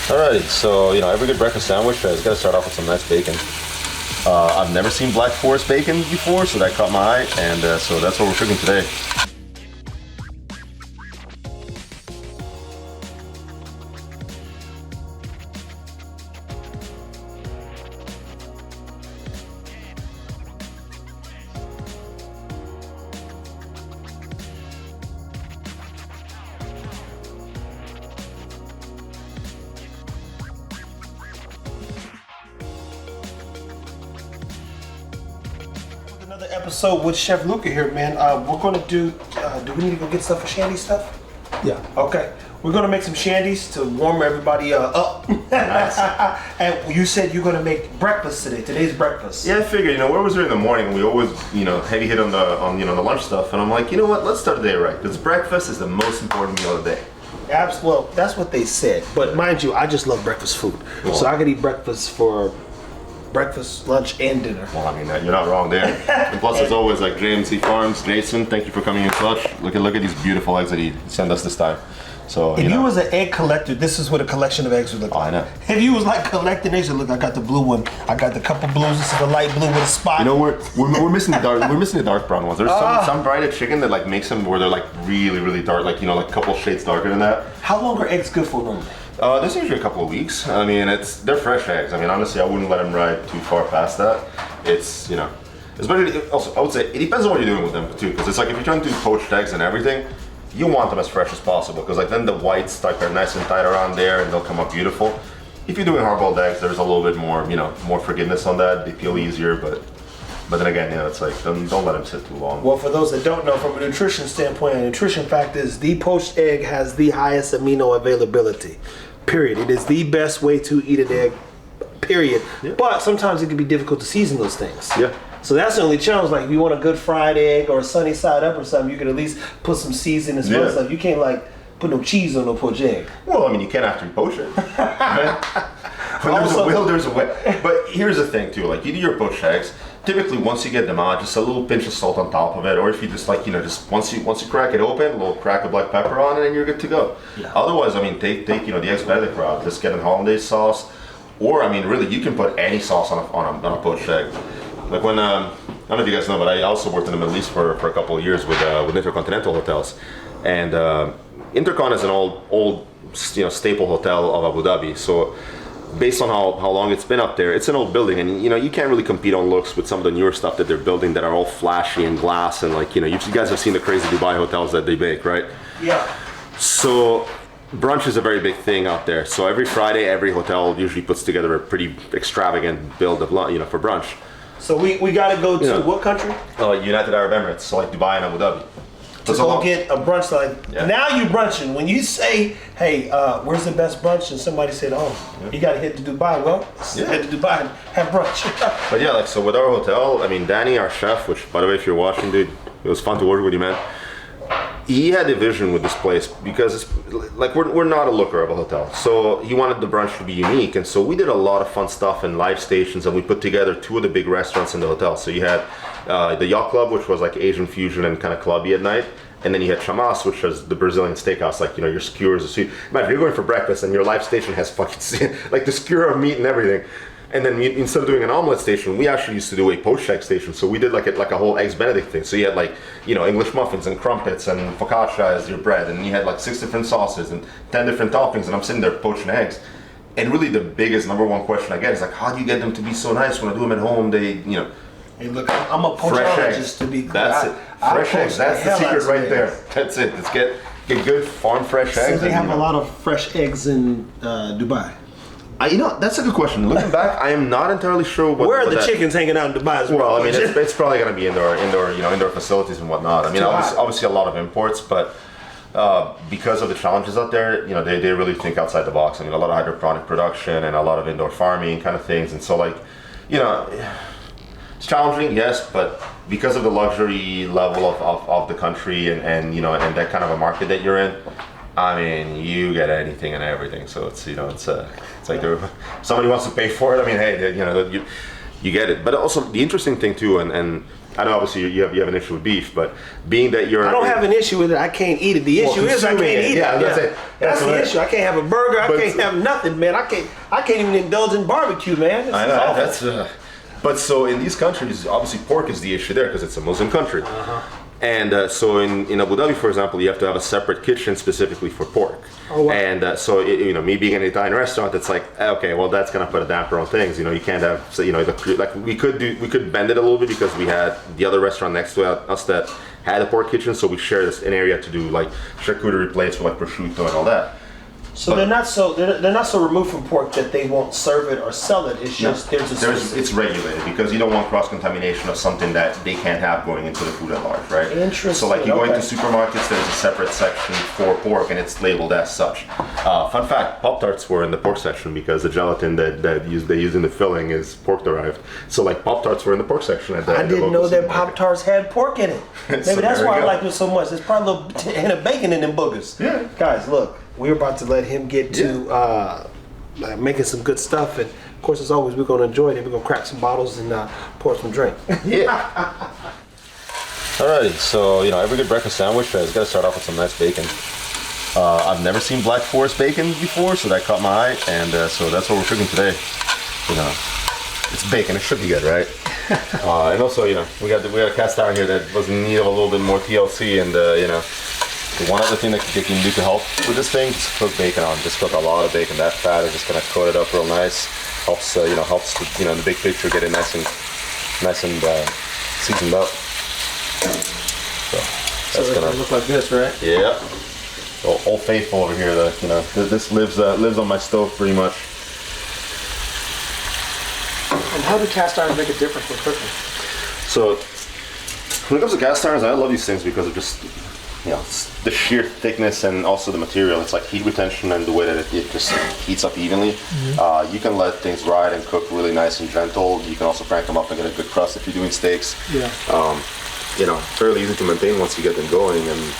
Alrighty, so every good breakfast sandwich has got to start off with some nice bacon. I've never seen Black Forest bacon before, so that caught my eye, and so that's what we're cooking today. Another episode with Chef Luca here, man. We're gonna do we need to go get stuff for Shandy stuff? Yeah. Okay. We're gonna make some shandies to warm everybody up. Nice. And you said you're gonna make breakfast today. Today's breakfast. Yeah, I figured, where was there in the morning? We always, heavy hit on the lunch stuff, and I'm like, you know what? Let's start the day right, because breakfast is the most important meal of the day. Well, that's what they said. But mind you, I just love breakfast food. Cool. So I could eat breakfast for breakfast, lunch, and dinner. Well, I mean, you're not wrong there. And plus, as always, like JMC Farms, Jason, thank you for coming in clutch. Look at these beautiful eggs that he sent us this time. So, If you was an egg collector, this is what a collection of eggs would look like. I know. If you was like collecting eggs, look, I got the blue one. I got the couple blues. This is the light blue with a spot. We're missing the dark. We're missing the dark brown ones. There's some variety of chicken that like makes them where they're like really, really dark, like like a couple shades darker than that. How long are eggs good for normally? This is usually a couple of weeks. I mean, they're fresh eggs. I mean, honestly, I wouldn't let them ride too far past that. It's especially also I would say it depends on what you're doing with them too, because it's like if you're trying to do poached eggs and everything, you want them as fresh as possible, because like then the whites like are nice and tight around there and they'll come up beautiful. If you're doing hard-boiled eggs, there's a little bit more more forgiveness on that. They peel easier, but then again, it's like don't let them sit too long. Well, for those that don't know, from a nutrition standpoint, a nutrition fact is the poached egg has the highest amino availability. Period. It is the best way to eat an egg. Period. Yeah. But sometimes it can be difficult to season those things. Yeah. So that's the only challenge. Like if you want a good fried egg or a sunny side up or something, you can at least put some seasoning and some stuff. You can't like put no cheese on no poached egg. Well, I mean, you can't after you poach it. When there's a will, there's a way. But here's the thing too, like you do your poached eggs, typically once you get them out, just a little pinch of salt on top of it, or if you just just once you crack it open, a little crack of black pepper on it and you're good to go. Yeah. Otherwise, I mean, take the eggs Benedict route, just get a hollandaise sauce, or I mean, really, you can put any sauce on a poached egg. Like when I don't know if you guys know, but I also worked in the Middle East for a couple of years with Intercontinental hotels, and Intercon is an old staple hotel of Abu Dhabi. So based on how long it's been up there, it's an old building, and you can't really compete on looks with some of the newer stuff that they're building that are all flashy and glass, and like you guys have seen the crazy Dubai hotels that they make, right? Yeah. So brunch is a very big thing out there. So every Friday, every hotel usually puts together a pretty extravagant build of for brunch. So we got to go to what country? United Arab Emirates, so like Dubai and Abu Dhabi. To go get a brunch. Now you brunching. When you say, hey, where's the best brunch? And somebody said, you got to hit to Dubai. Well, head to Dubai and have brunch. But so with our hotel, I mean, Danny, our chef, which by the way, if you're watching, dude, it was fun to work with you, man. He had a vision with this place because it's like we're not a looker of a hotel, so he wanted the brunch to be unique, and so we did a lot of fun stuff and live stations, and we put together 2 of the big restaurants in the hotel. So you had the Yacht Club, which was like Asian fusion and kind of clubby at night, and then you had Chamas, which was the Brazilian steakhouse, like your skewers, the sweet. Imagine you're going for breakfast and your live station has fucking like the skewer of meat and everything. And then instead of doing an omelet station, we actually used to do a poached egg station. So we did like a whole eggs Benedict thing. So you had English muffins and crumpets and focaccia as your bread, and you had like 6 different sauces and 10 different toppings. And I'm sitting there poaching eggs. And really, the biggest number one question I get is like, how do you get them to be so nice when I do them at home? They Hey, look, I'm a poachologist to be clear. That's it. Fresh eggs. That's the secret right there. That's it. Let's get good farm fresh eggs. So they have a lot of fresh eggs in Dubai. That's a good question. Looking back, I am not entirely sure where are the chickens hanging out in Dubai? Well, I mean, it's probably going to be indoor facilities and whatnot. I mean, obviously a lot of imports, but because of the challenges out there, they really think outside the box. I mean, a lot of hydroponic production and a lot of indoor farming kind of things, and so it's challenging, yes, but because of the luxury level of the country and that kind of a market that you're in, I mean, you get anything and everything. So it's like somebody wants to pay for it. I mean, hey, you get it. But also the interesting thing too, and I know obviously you have an issue with beef, but being that you're, I don't have an issue with it. I can't eat it. The issue is I can't eat it. Yeah, that's it. That's the issue. I can't have a burger. I can't have nothing, man. I can't even indulge in barbecue, man. I know that's. But so in these countries, obviously pork is the issue there because it's a Muslim country. And so in Abu Dhabi, for example, you have to have a separate kitchen specifically for pork. Oh, wow. And so me being in an Italian restaurant, it's like, okay, well that's gonna put a damper on things. You can't have, so like we could bend it a little bit because we had the other restaurant next to us that had a pork kitchen, so we shared an area to do like charcuterie plates with like prosciutto and all that. So they're not so removed from pork that they won't serve it or sell it. It's just it's regulated because you don't want cross contamination of something that they can't have going into the food at large, right? Interesting. So like you go into supermarkets, there's a separate section for pork and it's labeled as such. Fun fact: Pop-Tarts were in the pork section because the gelatin that they use in the filling is pork derived. So like Pop-Tarts were in the pork section. I didn't know that Pop-Tarts had pork in it. Maybe So that's there why you I go. like it so much. There's probably a little hint of bacon in them boogers. Yeah. Guys, look. We're about to let him get to making some good stuff, and of course, as always, we're going to enjoy it. We're going to crack some bottles and pour some drink. Yeah. Alrighty, so every good breakfast sandwich has got to start off with some nice bacon. I've never seen Black Forest bacon before, so that caught my eye, and so that's what we're cooking today. It's bacon; it should be good, right? And also, we got a cast iron here that was in need of a little bit more TLC, and one other thing that you can do to help with this thing is cook bacon on. Just cook a lot of bacon. That fat is just gonna coat it up real nice. Helps the big picture get it nice and seasoned up. So that's gonna look like this, right? Yeah. Old Faithful over here. This lives on my stove pretty much. And how do cast irons make a difference when cooking? So when it comes to cast irons, I love these things because of just the sheer thickness and also the material. It's like heat retention and the way that it just heats up evenly. Mm-hmm. You can let things ride and cook really nice and gentle. You can also crank them up and get a good crust if you're doing steaks. Yeah. Fairly easy to maintain once you get them going. And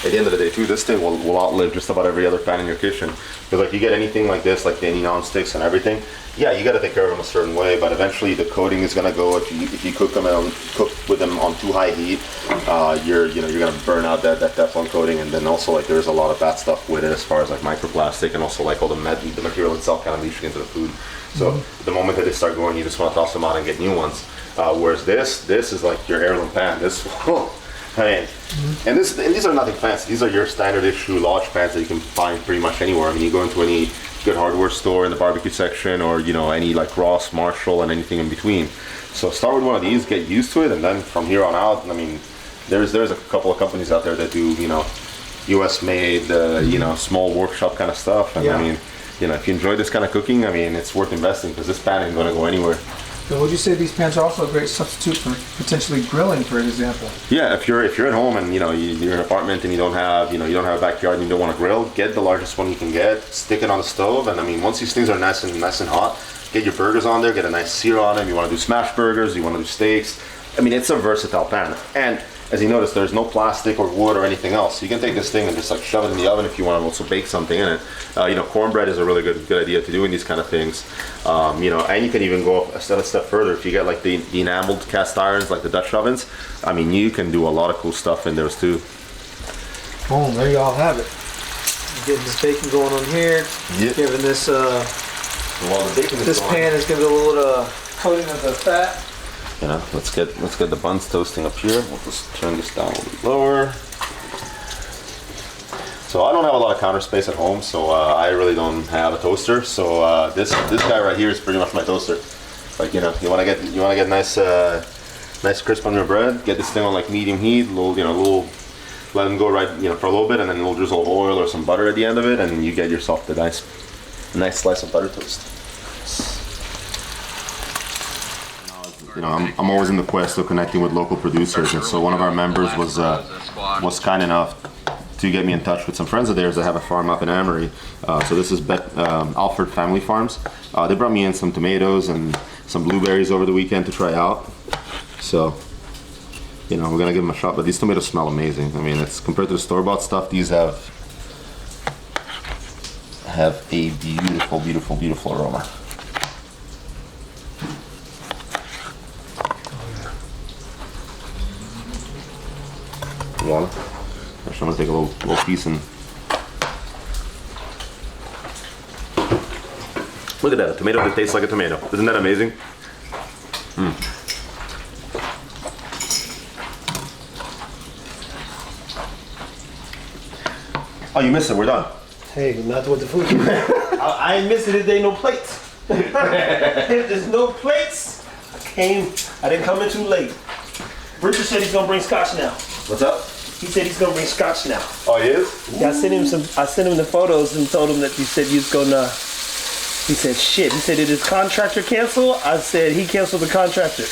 at the end of the day too, this thing will outlive just about every other pan in your kitchen. Because like you get anything like this, like any non-sticks and everything, yeah, you got to take care of them a certain way, but eventually the coating is gonna go. If you cook with them on too high heat, you're gonna burn out that Teflon coating, and then also like there's a lot of bad stuff with it as far as like microplastic and also like all the material itself kind of leaching into the food. So the moment that they start going, you just want to toss them out and get new ones. Whereas this is like your heirloom pan. This, and these are nothing fancy. These are your standard issue large pans that you can find pretty much anywhere. I mean, you go into any good hardware store in the barbecue section, or any like Ross, Marshall, and anything in between. So start with one of these, get used to it, and then from here on out, I mean, there's a couple of companies out there that do U.S. made small workshop kind of stuff. And I mean, if you enjoy this kind of cooking, I mean, it's worth investing because this pan ain't going to go anywhere. So would you say these pans are also a great substitute for potentially grilling, for example? Yeah, if you're at home and you're in an apartment and you don't have a backyard and you don't want to grill, get the largest one you can get, stick it on the stove, and I mean once these things are nice and hot, get your burgers on there, get a nice sear on them. You want to do smash burgers, you want to do steaks. I mean, it's a versatile pan, and as you notice, there's no plastic or wood or anything else. You can take this thing and just like shove it in the oven if you want to also bake something in it. Cornbread is a really good idea to do in these kind of things. And you can even go a step further if you get like the enameled cast irons, like the Dutch ovens. I mean, you can do a lot of cool stuff in those too. Boom, there you all have it. Getting this bacon going on here. Yep. Giving this While the bacon is this going, pan is giving it a little coating of the fat. let's get the buns toasting up here. We'll just turn this down a little bit lower. So I don't have a lot of counter space at home, so I really don't have a toaster. So this guy right here is pretty much my toaster. Like you want to get nice crisp on your bread. Get this thing on like medium heat, little let them go right for a little bit, and then a little drizzle of oil or some butter at the end of it, and you get yourself the nice slice of butter toast. I'm always in the quest of connecting with local producers, and so one of our members was kind enough to get me in touch with some friends of theirs that have a farm up in Amory. So this is Alford Family Farms. They brought me in some tomatoes and some blueberries over the weekend to try out. So, we're gonna give them a shot. But these tomatoes smell amazing. I mean, it's compared to the store-bought stuff. These have a beautiful, beautiful, beautiful aroma. Voila. Actually, I'm gonna take a little piece and look at that, a tomato that tastes like a tomato. Isn't that amazing? Oh, you missed it. We're done. Hey, not with the food. I ain't missing it. There ain't no plates. If there's no plates, I didn't come in too late. Richard said he's gonna bring scotch now. What's up? He said he's gonna bring scotch now. Oh, he is? Yeah, I sent him the photos and told him that you said you was gonna. He said, shit. He said, did his contractor cancel? I said, he canceled the contractor.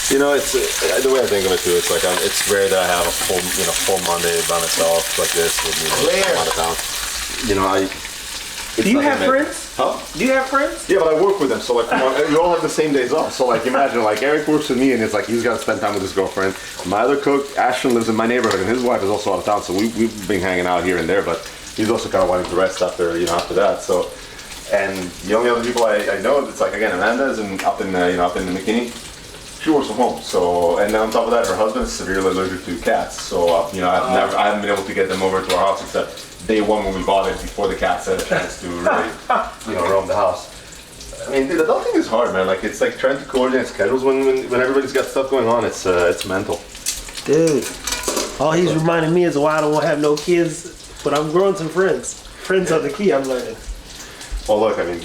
You know, it's the way I think of it too. It's like it's rare that I have a full Monday by myself like this with I'm out of town. You know, Do you have friends? Huh? Do you have friends? Yeah, but I work with them, so like we all have the same days off. So like imagine like Eric works with me, and it's like he's got to spend time with his girlfriend. My other cook, Ashton, lives in my neighborhood, and his wife is also out of town. So we've been hanging out here and there, but he's also kind of wanting to rest after that. So, and the only other people I know, it's like again Amanda is up in McKinney. She works from home, so and then on top of that, her husband is severely allergic to cats. So I haven't been able to get them over to our house except day one when we bought it before the cats had a chance to really roam the house. I mean, the adulting is hard, man. Like it's like trying to coordinate schedules when everybody's got stuff going on. It's mental. Dude, all he's reminding me is why I don't want to have no kids, but I'm growing some friends. Friends are the key. I'm learning. Well, look, I mean,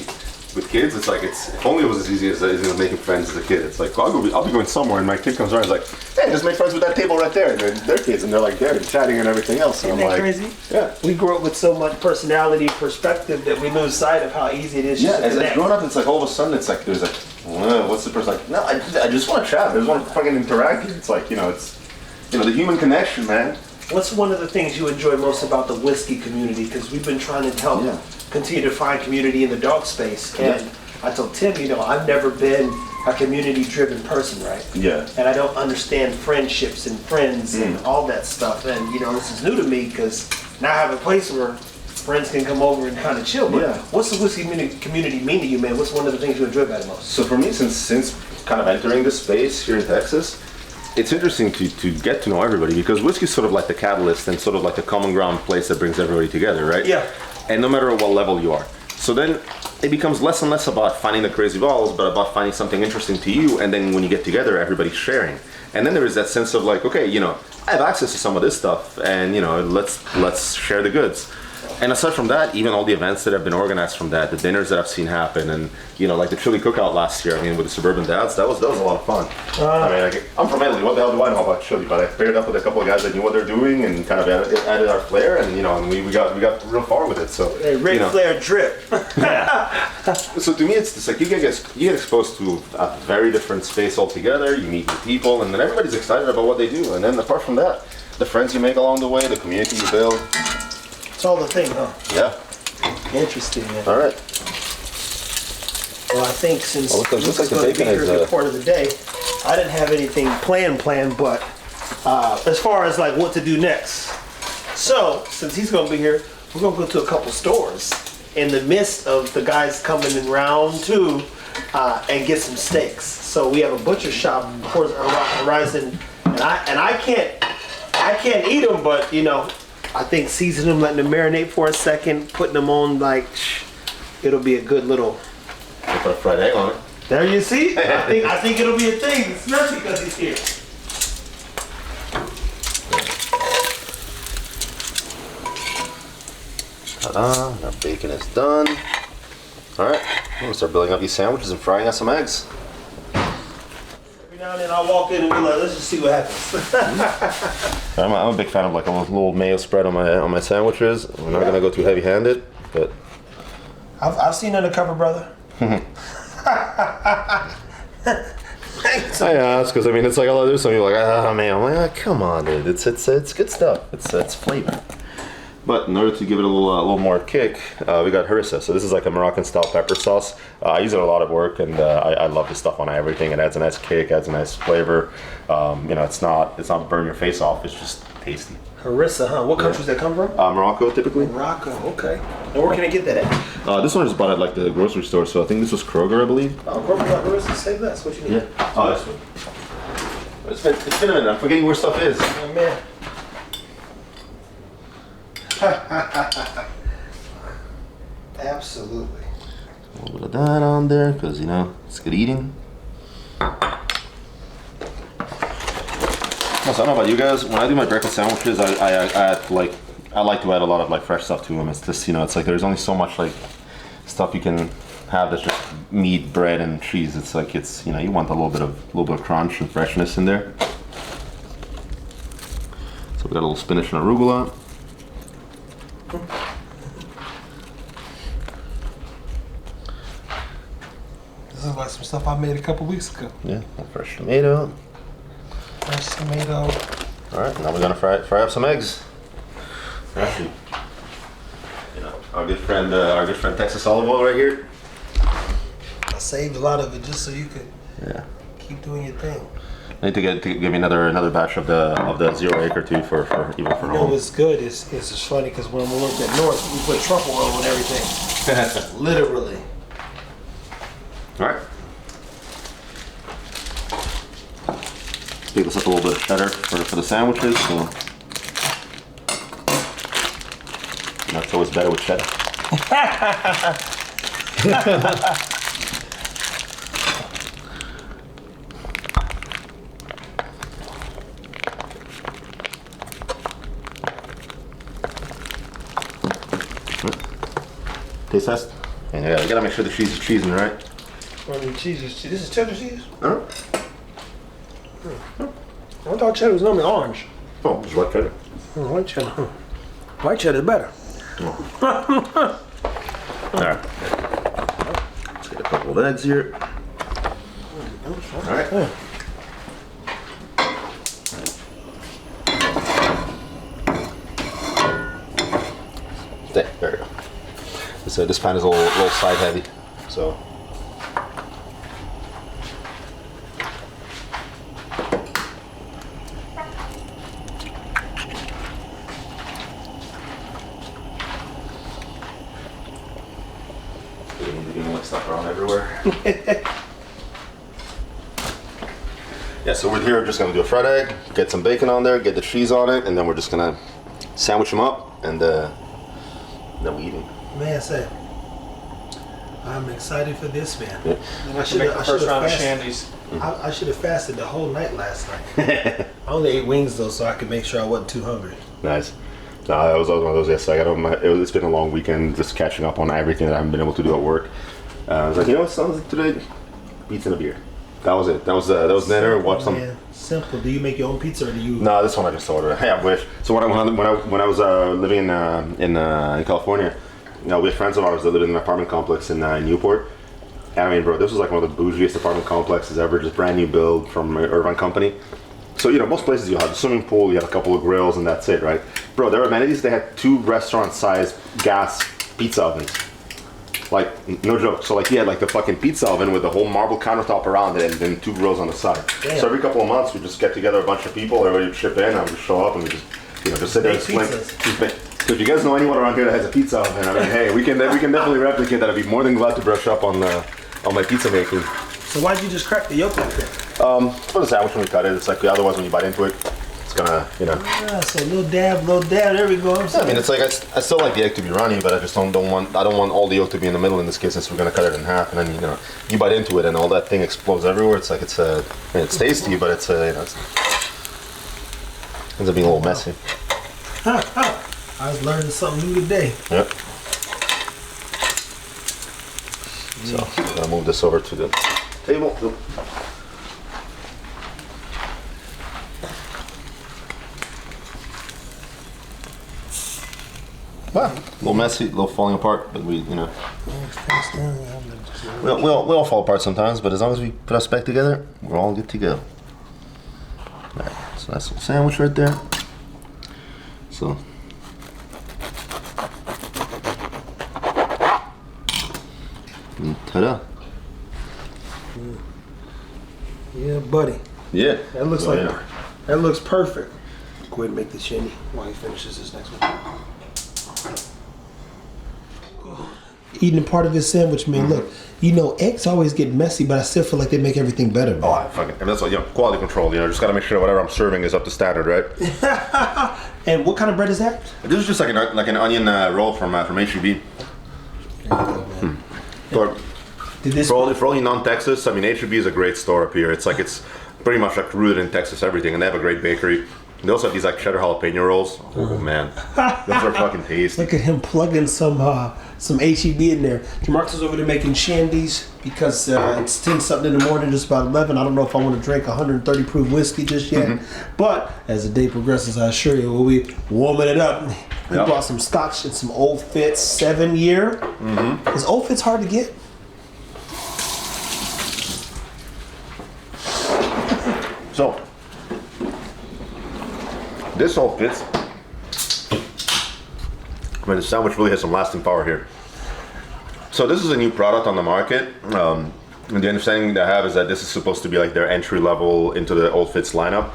with kids, it's like if only it was as easy as making friends as a kid. It's like I'll be going somewhere, and my kid comes around, and is like, "Hey, just make friends with that table right there." And they're kids, and they're like there and chatting and everything else. And Isn't that crazy? Yeah. We grow up with so much personality, perspective that we lose sight of how easy it is. Yeah, just to as connect. growing up, it's like all of a sudden, it's like there's like, what's the person like? No, I just want to chat. I just want to fucking interact. It's like it's the human connection, man. What's one of the things you enjoy most about the whiskey community? Because we've been trying to continue to find community in the dog space. And I told Tim, I've never been a community-driven person, right? Yeah. And I don't understand friendships and friends and all that stuff. And, this is new to me because now I have a place where friends can come over and kind of chill. But what's the whiskey community mean to you, man? What's one of the things you enjoy about it most? So for me, since kind of entering this space here in Texas, it's interesting to get to know everybody because whiskey is sort of like the catalyst and sort of like the common ground place that brings everybody together, right? Yeah. And no matter at what level you are. So then it becomes less and less about finding the crazy balls, but about finding something interesting to you. And then when you get together, everybody's sharing. And then there is that sense of like, okay, I have access to some of this stuff, and let's share the goods. And aside from that, even all the events that have been organized from that, the dinners that I've seen happen, and like the chili cookout last year. I mean, with the Suburban Dads, that was a lot of fun. I mean, I'm from Italy. What the hell do I know about chili? But I paired up with a couple of guys that knew what they're doing and kind of added our flair, and and we got real far with it. So Ric Flair drip. So to me, it's just like you get exposed to a very different space altogether. You meet new people, and then everybody's excited about what they do. And then apart from that, the friends you make along the way, the community you build. It's all the thing, huh? Yeah. Interesting, man. All right. Well, I think since looks Luca's like the going to be bacon here is, a good part of the day, I didn't have anything planned, but as far as like what to do next. So, since he's going to be here, we're going to go to a couple stores in the midst of the guys coming in round two and get some steaks. So we have a butcher shop, Horizon, and I can't eat them, but I think seasoning them, letting them marinate for a second, putting them on it'll be a good little. You put a fried egg on it. There you see. I think it'll be a thing, especially because he's here. Ta-da! Our bacon is done. All right, I'm gonna start building up these sandwiches and frying us some eggs. Every now and then I'll walk in and be like, let's just see what happens. I'm a big fan of like a little mayo spread on my sandwiches. We're not gonna go too heavy-handed, but I've seen Undercover Brother. Thanks. I ask because it's like I'll do something you're like, oh man, I'm like, come on, dude, it's good stuff. It's flavor. But in order to give it a little more kick, we got harissa. So this is like a Moroccan style pepper sauce. I use it a lot at work, and I love this stuff on everything. It adds a nice kick, adds a nice flavor. It's not burn your face off. It's just tasty. Harissa, huh? What countries that come from? Morocco, typically. Morocco, okay. And where can I get that at? This one I just bought at like the grocery store. So I think this was Kroger, I believe. Oh, Kroger got harissa. Save that. That's what you need. Yeah. Oh, this one. It's been a minute. I'm forgetting where stuff is. Oh, man. Absolutely. A little bit of that on there, because you know it's good eating. Also, I don't know about you guys. When I do my breakfast sandwiches, I add like I like to add a lot of like fresh stuff to them. It's just it's like there's only so much like stuff you can have that's just meat, bread, and cheese. It's like you want a little bit of crunch and freshness in there. So we got a little spinach and arugula. This is like some stuff I made a couple weeks ago. Yeah, a fresh tomato. Fresh tomato. All right, now we're gonna fry up some eggs. Actually, our good friend Texas olive oil right here. I saved a lot of it just so you could keep doing your thing. I need to give me another batch of the 0 acre too for even for You know home. what's good? It's just funny because when we worked at North, we put truffle oil on everything. Literally. All right. Pick this up a little bit of cheddar for the sandwiches. So it's always better with cheddar. Taste test. And you gotta make sure the cheese is cheesing, right? Cheese. This is cheddar cheese? Huh? I thought cheddar was normally orange. Oh, just white cheddar. White cheddar. White cheddar's better. Alright. Let's get a couple of eggs here. Alright. There we go. This pan is a little side heavy, so. Stuff around everywhere. Yeah, so we're here just gonna do a fried egg, get some bacon on there, get the cheese on it, and then we're just gonna sandwich them up, and then we're eating. Man, say, I'm excited for this, man. Yeah. And I Make the first round of Shandy's. I should have fasted the whole night last night. I only ate wings though, so I could make sure I wasn't too hungry. Nice. No, that was one of those. Yes, it's been a long weekend, just catching up on everything that I haven't been able to do at work. I was like, you know what sounds like today? Pizza and a beer. That was it. That was dinner. Watch some. Man, simple. Do you make your own pizza or do you? No, this one I just ordered. Hey, I wish. So when I was living in California, we had friends of ours that lived in an apartment complex in Newport. And I mean, bro, this was like one of the bougiest apartment complexes ever. Just brand new build from Irvine Company. So most places you have a swimming pool, you have a couple of grills, and that's it, right? Bro, their amenities, they had 2 restaurant-sized gas pizza ovens. Like, no joke. So, like, he had, like, the fucking pizza oven with the whole marble countertop around it and then 2 grills on the side. Damn. So every couple of months, we just get together a bunch of people, everybody would chip in, and we show up, and we just, just sit there and explain. So if you guys know anyone around here that has a pizza oven, I mean, hey, we can definitely replicate that. I'd be more than glad to brush up on my pizza making. So why'd you just crack the yolk like that? For the sandwich when we cut it, it's like, otherwise when you bite into it, it's gonna, Ah, so little dab, there we go. I mean, it's like, I still like the egg to be runny, but I just don't want all the yolk to be in the middle in this case, since we're gonna cut it in half, and then, you bite into it and all that thing explodes everywhere. It's like, it's tasty, but it's ends up being a little messy. I was learning something new today. Yep. So, I'm gonna move this over to the table. Wow, a little messy, a little falling apart, but we all fall apart sometimes, but as long as we put us back together, we're all good to go. Alright, so that's a little sandwich right there. So, ta-da. Yeah, buddy. Yeah. That looks that looks perfect. Go ahead and make the shandy while he finishes this next one. eating a part of this sandwich, man. Look, you know, eggs always get messy, but I still feel like they make everything better, man. Oh, I fucking, and that's like, quality control. Just gotta make sure whatever I'm serving is up to standard, right? And what kind of bread is that? This is just like an onion roll from HEB. So, Did this? for all you non-Texas, I mean, HEB is a great store up here. It's pretty much like rooted in Texas everything, and they have a great bakery. They also have these like cheddar jalapeno rolls. Oh man, those are fucking tasty. Look at him plugging some HEB in there. Jamarcus is over there making Shandies because it's 10 something in the morning, just about 11. I don't know if I want to drink 130 proof whiskey just yet. But as the day progresses, I assure you, we'll be warming it up. We bought some scotch and some Old Fitz 7-year. Is Old Fitz hard to get? So, this Old Fitz, I mean, the sandwich really has some lasting power here. So this is a new product on the market. And the understanding that I have is that this is supposed to be like their entry level into the Old Fitz lineup.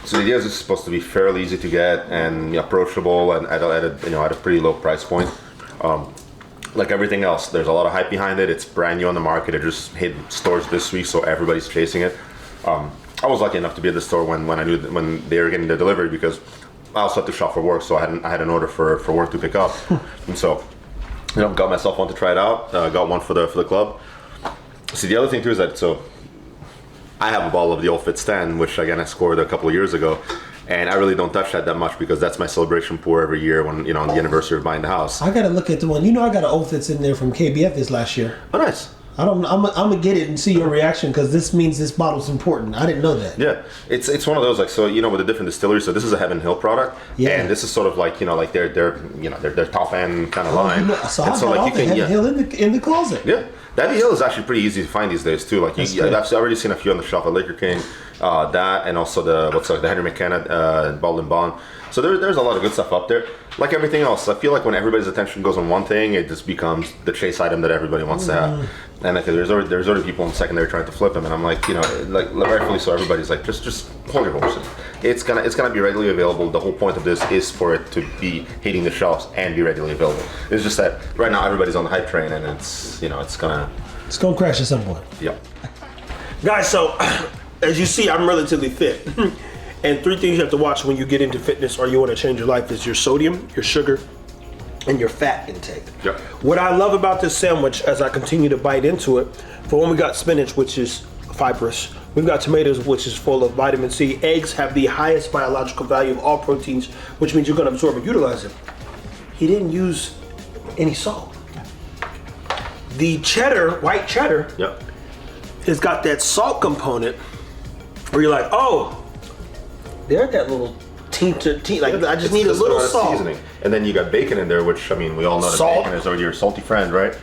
So the idea is it's supposed to be fairly easy to get and approachable and at a pretty low price point. Like everything else, there's a lot of hype behind it. It's brand new on the market. It just hit stores this week, so everybody's chasing it. I was lucky enough to be at the store when I knew when they were getting the delivery, because I also had to shop for work, so I had an order for work to pick up, and so got myself one to try it out. Got one for the club. See, the other thing too is that I have a bottle of the Old Fitz 10, which again I scored a couple of years ago, and I really don't touch that much because that's my celebration pour every year when on the anniversary of buying the house. I gotta look at the one. I got an Old Fitz in there from KBF this last year. Oh, nice. I'm gonna get it and see your reaction because this means this bottle's important. I didn't know that. Yeah, it's one of those with the different distilleries. So this is a Heaven Hill product, and this is sort of like their top end kind of line. So I got all the Heaven Hill in the closet. Yeah, the Heaven Hill is actually pretty easy to find these days too. Like I've already seen a few on the shelf at Liquor King, that and also the Henry McKenna Bald & Bond. So there's a lot of good stuff up there. Like everything else, I feel like when everybody's attention goes on one thing, it just becomes the chase item that everybody wants to have. And like, there's already people in secondary trying to flip them, and I'm like, like rightfully so, everybody's like, just hold your horses. It's gonna be readily available. The whole point of this is for it to be hitting the shelves and be readily available. It's just that right now everybody's on the hype train, and it's gonna crash at some point. Yep. Guys, so as you see, I'm relatively fit. And 3 things you have to watch when you get into fitness or you want to change your life is your sodium, your sugar, and your fat intake. Yep. What I love about this sandwich, as I continue to bite into it, for one, we got spinach, which is fibrous. We've got tomatoes, which is full of vitamin C. Eggs have the highest biological value of all proteins, which means you're going to absorb and utilize it. He didn't use any salt. The cheddar, white cheddar, has got that salt component where you're like, oh, there's that little I just need a little salt. Seasoning. And then you got bacon in there, which, I mean, we all know that bacon is already your salty friend, right?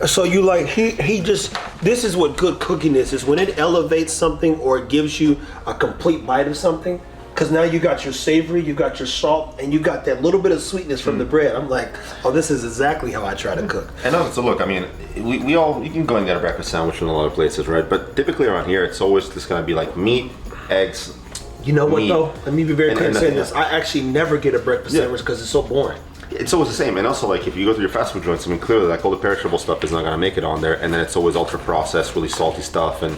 So you like, he just, this is what good cooking is when it elevates something or it gives you a complete bite of something. Because now you got your savory, you got your salt, and you got that little bit of sweetness from the bread. I'm like, oh, this is exactly how I try to cook. And also, look, I mean, you can go and get a breakfast sandwich in a lot of places, right? But typically around here, it's always just going to be like meat, eggs. You know what though? Let me be very clear in saying this. I actually never get a breakfast sandwich because it's so boring. It's always the same. And also, like, if you go to your fast food joints, I mean, clearly, like, all the perishable stuff is not going to make it on there. And then it's always ultra processed, really salty stuff. And,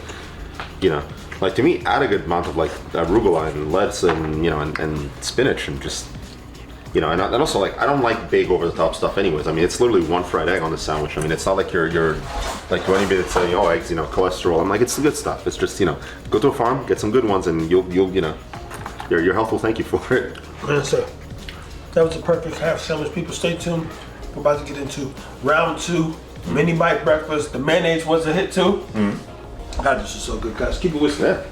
like, to me, add a good amount of, like, arugula and lettuce and, and spinach and just, and also, like, I don't like big over the top stuff anyways. I mean, it's literally one fried egg on the sandwich. I mean, it's not like you're like, to anybody that's saying, oh, eggs, cholesterol. I'm like, it's the good stuff. It's just, go to a farm, get some good ones, and you'll your health will thank you for it. Yes, sir. That was a perfect half sandwich. People, stay tuned. We're about to get into round 2, mini bite breakfast. The mayonnaise was a hit too. God, this is so good, guys. Keep it with me. Yeah.